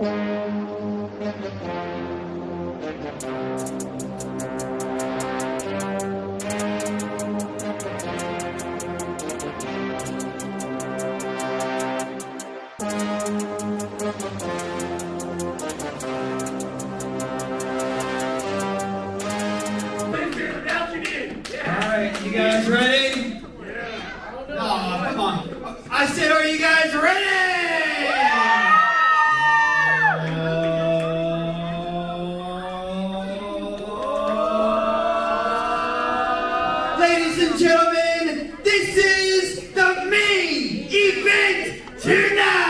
Alright, you guys ready? Yeah. Oh, come on. I said, are you guys ready? Ladies and gentlemen, this is the main event tonight!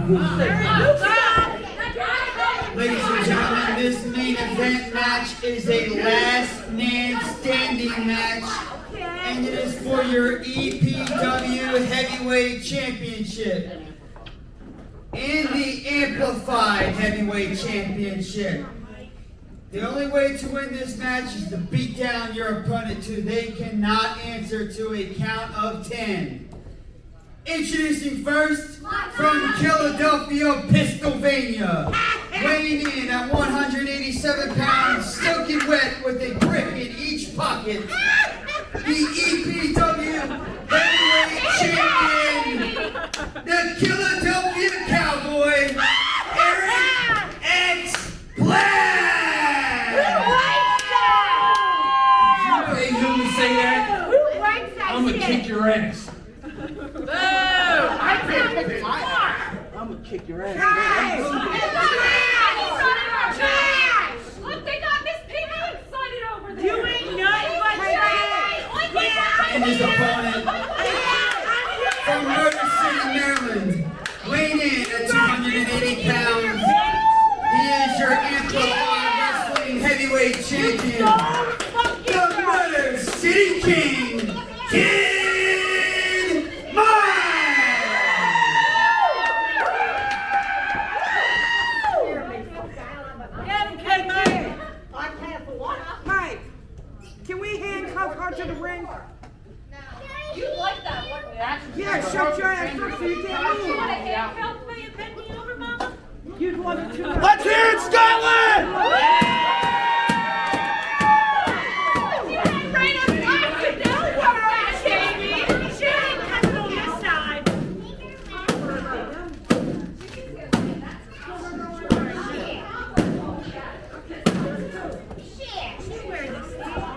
Ladies and gentlemen, this main event match is a last man standing match, and it is for your EPW Heavyweight Championship and the Amplified Heavyweight Championship. The only way to win this match is to beat down your opponent till they cannot answer to a count of 10. Introducing first, from Philadelphia, Pennsylvania, weighing in at 187 pounds, soaking wet with a brick in each pocket, the EPW Heavyweight Champion, the Philadelphia Cowboy, Eric X. Black! Hey, who would say that? Who writes that I'm gonna shit? kick your ass. I'm gonna kick your ass. Look, they got Miss Piggy excited over there. You ain't nothing but And his opponent, from Murder City, Maryland, weighing in at 280 pounds, he is your Amplified Wrestling Heavyweight Champion, the Murder City King, Kid Mike! Mike, can we handcuff her to the ring? You like that one, Yeah, shut your ass up so you can't You want to move. handcuff me and bend me over, Mama? You'd want it too much. Let's hear it, Scotland!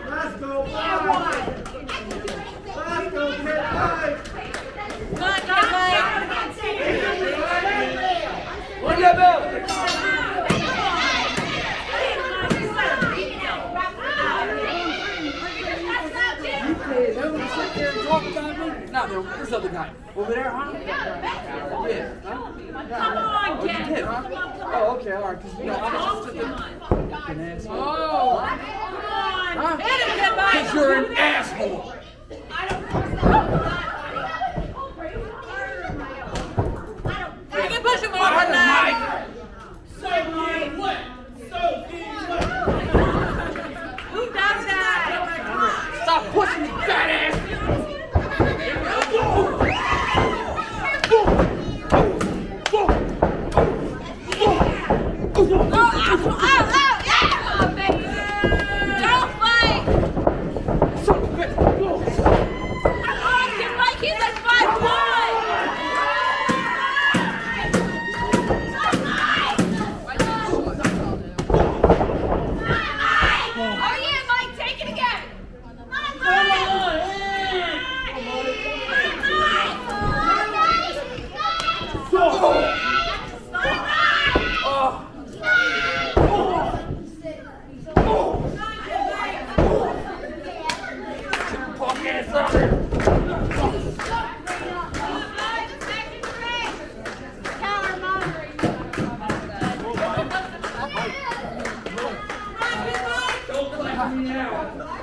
Let's go, Let's go, What you about? Nobody sit there and talk about me? No, this other guy. Over there, huh? Yeah. Huh? Come on, get Him, huh? Oh, okay, alright. Because, you know, I was just an asshole. Oh! Huh? Because you're an asshole. You can push him over Mike. now. Who does that? Stop pushing me, fat ass! Don't fight! Son of a bitch! Mike, he's like 5'1". Oh yeah, Mike, take it again. Punk ass up here! Don't clap me now!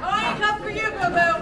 I come for you, boo-boo.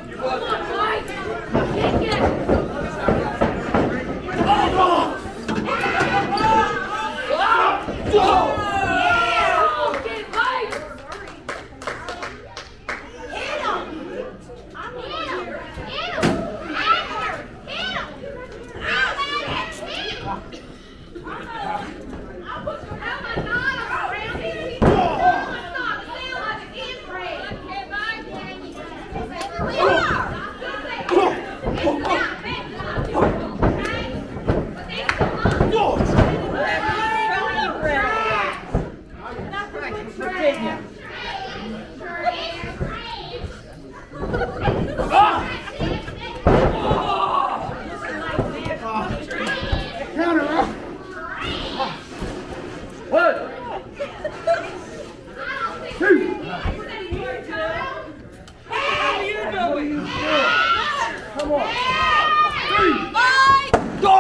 Come on! 3! Go!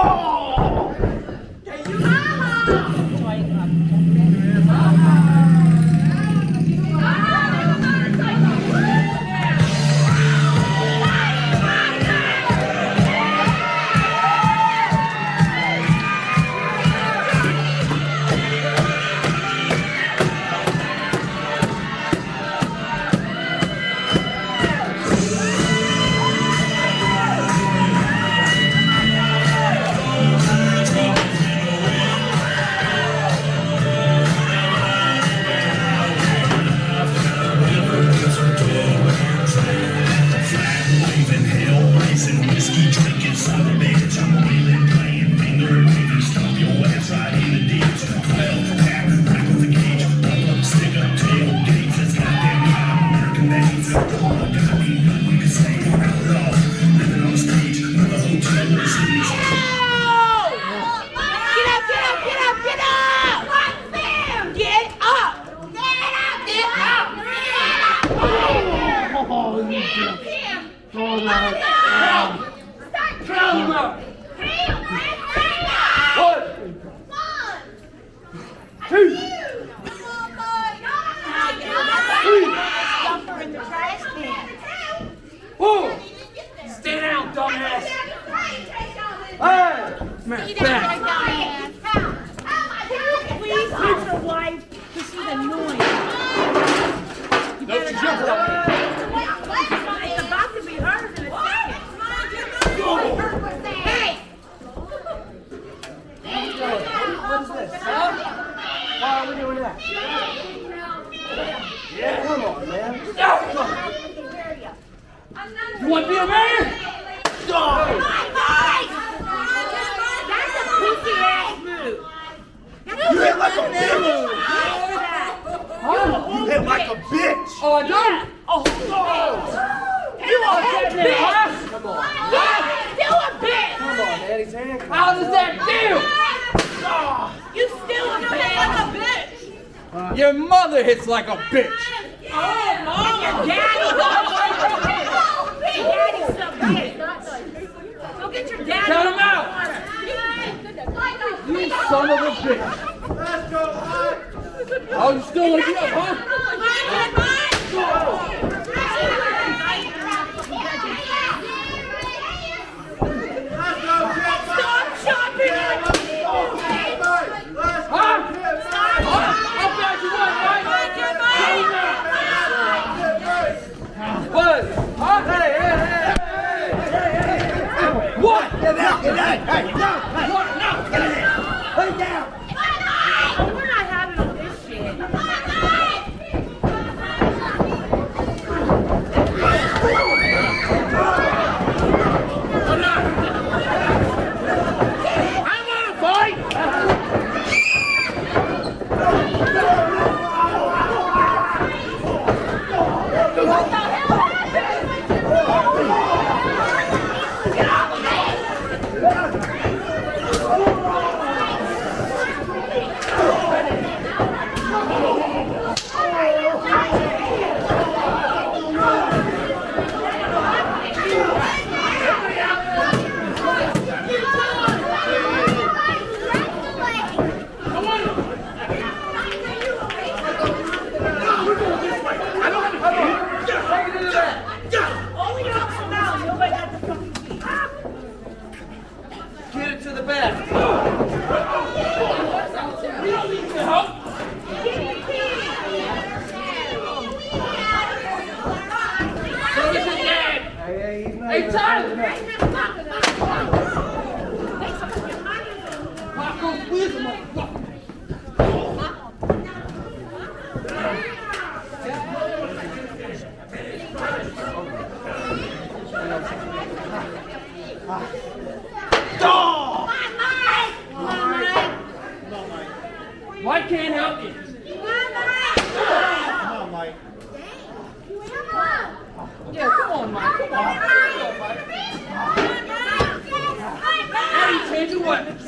back. Please hit your wife, because she's annoying. Don't you jump on me. It's about to be hers in a second. Hey! What is this? Huh? Why are we doing that? Yeah, come on, man. You want to be a man? That's a pussy ass move. You hit like a bitch. Huh? You hit like a bitch. Oh, I don't? Oh, You want that there, huh? Come on. still a bitch. Come on, man. He's handcuffed. How does that feel? You still a bitch. Your mother hits like a bitch. Oh, Mom. Your daddy. Daddy's a bitch. Go get your daddy. Count him out. You son of a bitch. Let's go, Mike. Oh, you still want to be up, huh? Stop shopping. Huh? How bad you want, Mike? What? Huh? Hey! What? Get down. Hey, down. What? No! Lay down. We're not having all this shit. I want to fight! Get it to the back. Hey, Tyler! Paco's with him, motherfucker. Mike can't help you. Come on, Mike. Yeah, come on, Mike. Come on. Now you change your weapons.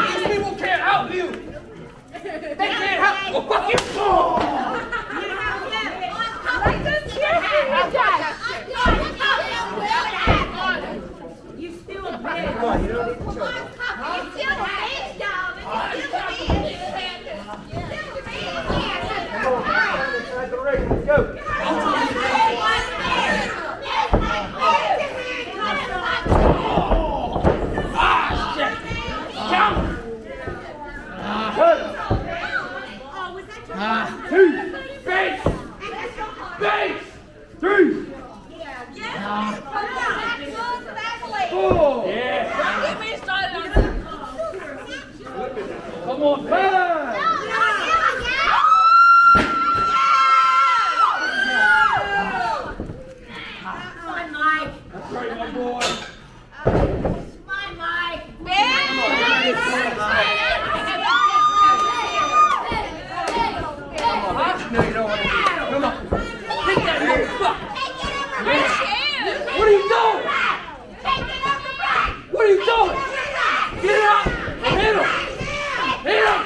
These people can't help you. They can't help. Well, fuck you. You still a bitch. Come on, you don't need to choke. Come on, man. Inside the ring. Let's go. Two. Base. Base. Three. Four. Yeah. Come on, five. That's right, my boy. No, you don't want to. Come on. Take that motherfucker. What are you doing? What are you doing? Get up. Hit him. Hit him.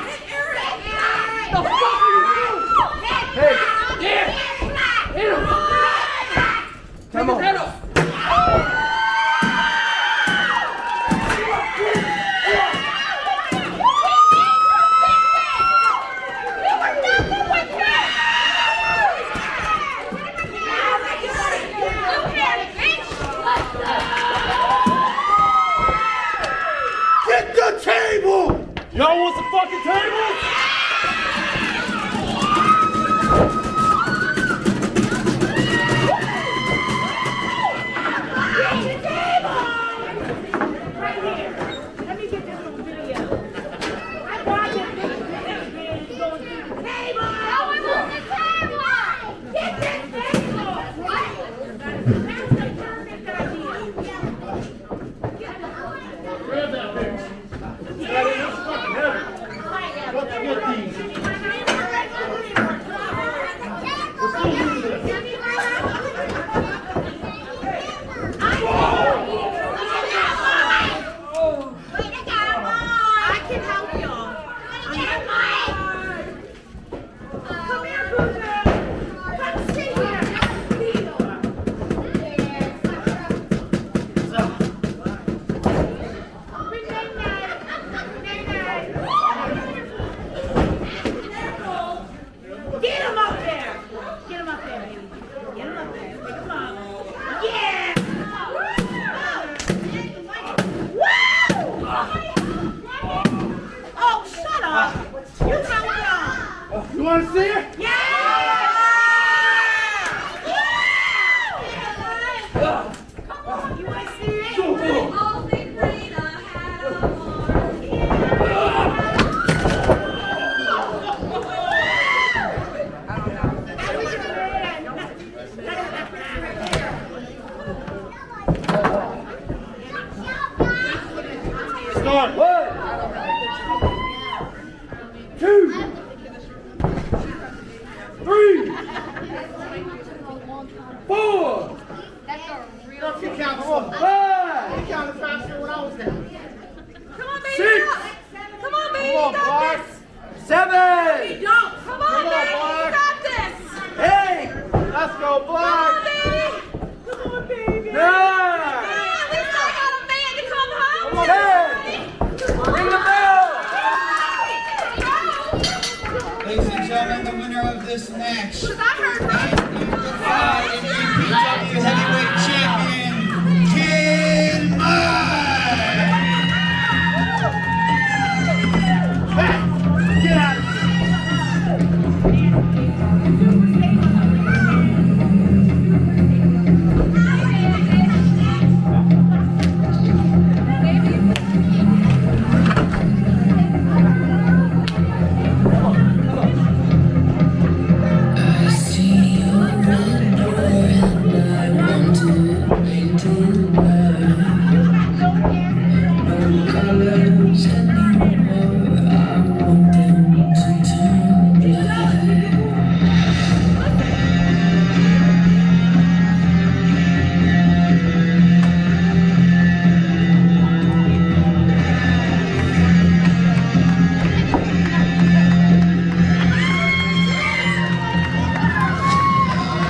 Get the table! Y'all want some fucking tables? Right here. Let me get this on video. I watch it. Going to the table. No one on the table. Get this table. What? That's the perfect idea. Grab that bitch. Yeah. It's fucking heavy. Let's get these. Get him up there! Get him up there, baby. Get him up there. Pick him up. Yeah! Woo! Oh, shut up! You count down. You want to see it? Yeah! Come on, you want to see it? All the greater Start. 1, 2, 3, 4, Don't you count 5, You counted faster when I was there. Come on, baby! 6. Come on, baby! Come on, You got Black. this! 7. Don't! Come on, Come on, baby! You Black. got this! 8. Let's go, Come on, Black. baby! Come on, baby! 9. Yeah, we still got a man to come home Come on, to! 10. Ring the bell. Ladies and gentlemen, the winner of this match Because I heard and unified EPW heavyweight champion, Kid Mike. Get out of I see your window and I want to paint it no colors anymore. I want them to turn black.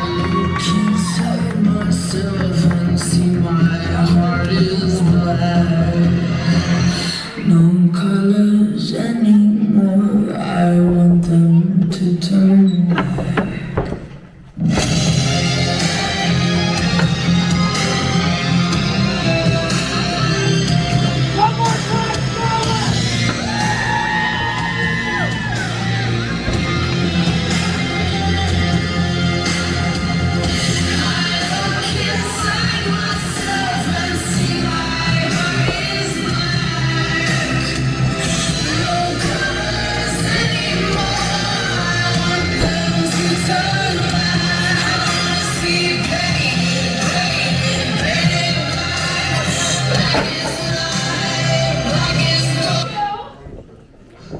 Look inside myself and see my heart is black. No colors anymore. I want them to turn black.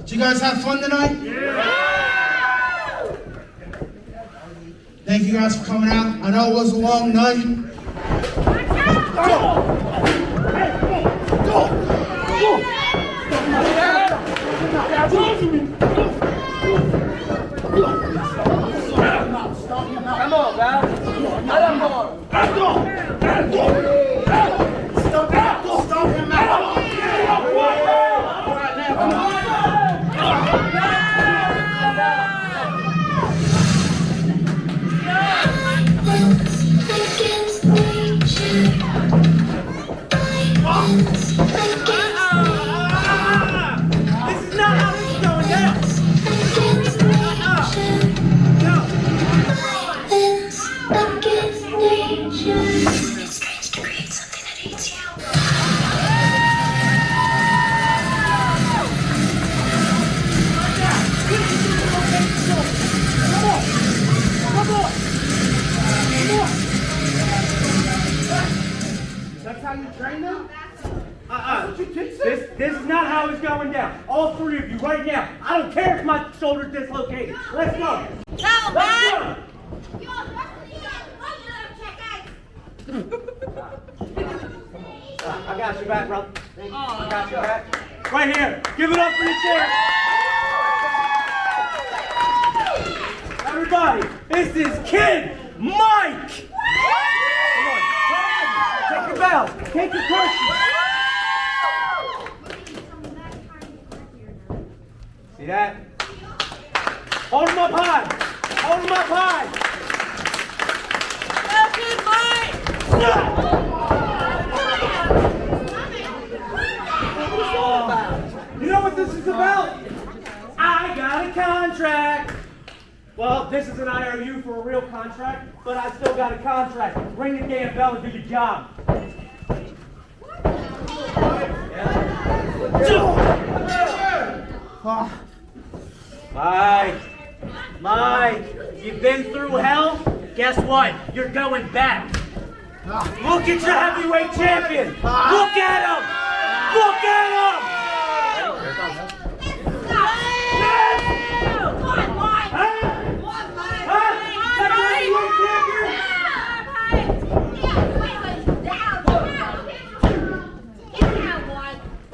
Did you guys have fun tonight? Thank you guys for coming out. I know it was a long night. Come on, man. Let him go. Stop him out. This is not how it's going down. All three of you right now. I don't care if my shoulder's dislocated. Let's go. Go, Let's man! go. I got your back, brother. I got your back. Right here. Give it up for your chair. Everybody, this is Kid Mike. Come on. Take your bell. Take your question. See that? Hold him up high. Hold him up high. You know what this is about? I got a contract. Well, this is an IOU for a real contract, but I still got a contract. Ring the damn bell and do your job. Mike, you've been through hell. Guess what? You're going back. Look at your heavyweight champion. Look at him. Look at him.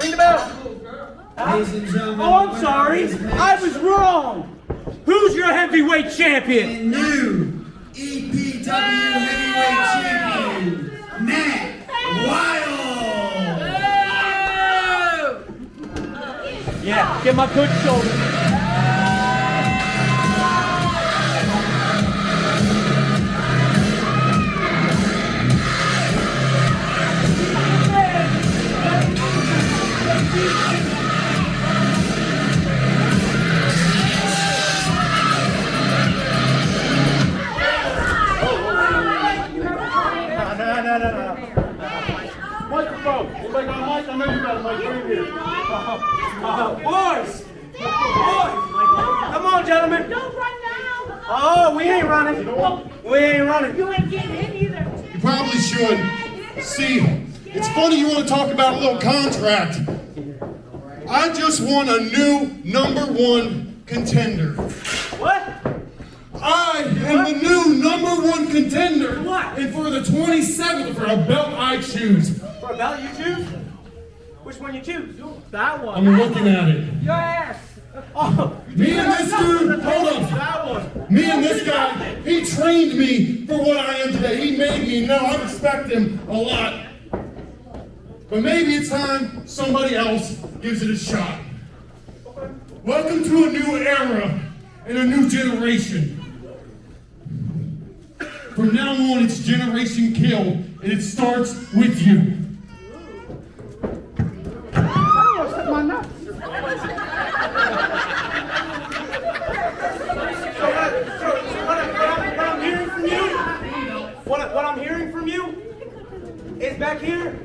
Ring the bell. Ladies and gentlemen, Oh, I'm sorry. I was wrong. Who's your heavyweight champion? the new EPW heavyweight champion, Matt Wild. Yeah, get my good shoulder. No. Microphone. Anybody got a mic? I know you got a mic right here. Boys! Come on, gentlemen. Don't run now! Oh, we ain't running. We ain't running. You ain't getting in either. You probably should. See, it's funny you want to talk about a little contract. I just won a new #1 contender. What? I am the new #1 contender. What? And for the 27th, for a belt I choose. For a belt you choose? Which one you choose? That one. I'm looking at it. Your ass. Oh, Me and this dude, hold on. that one. Me and this guy, he trained me for what I am today. He made me. Now I respect him a lot. But maybe it's time somebody else gives it a shot. Welcome to a new era and a new generation. From now on, it's Generation Kill, and it starts with you. What I'm hearing from you is back here,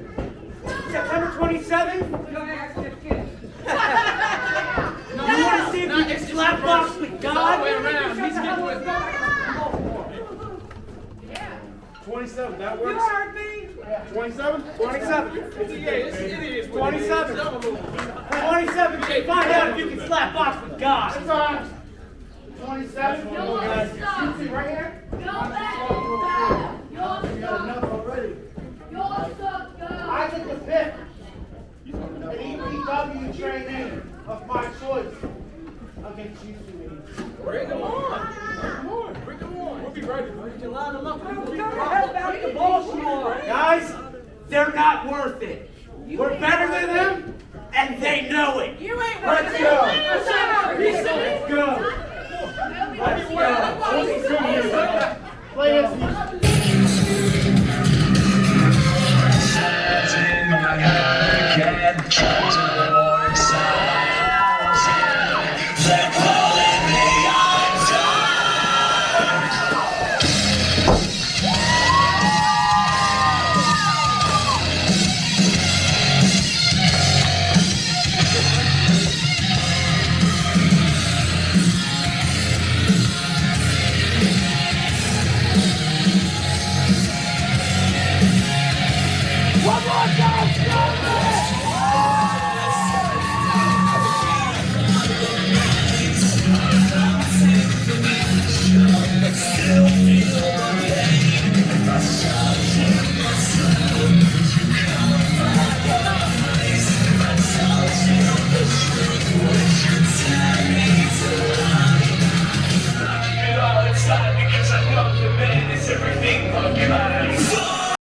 September 27th. You want to see if you can slap box with God? 27, that works. You heard me. 27? 27. It is 27. 27. Find out if you can slap box with God. 27. Right here? Go back! You're Enough already. I get the pick. An EPW trainee of my choice. Against you two. Bring them on. Bring them on. We'll be ready. We can line them up. Guys, they're not worth it. We're better than them, and they know it. You ain't Let's worth go.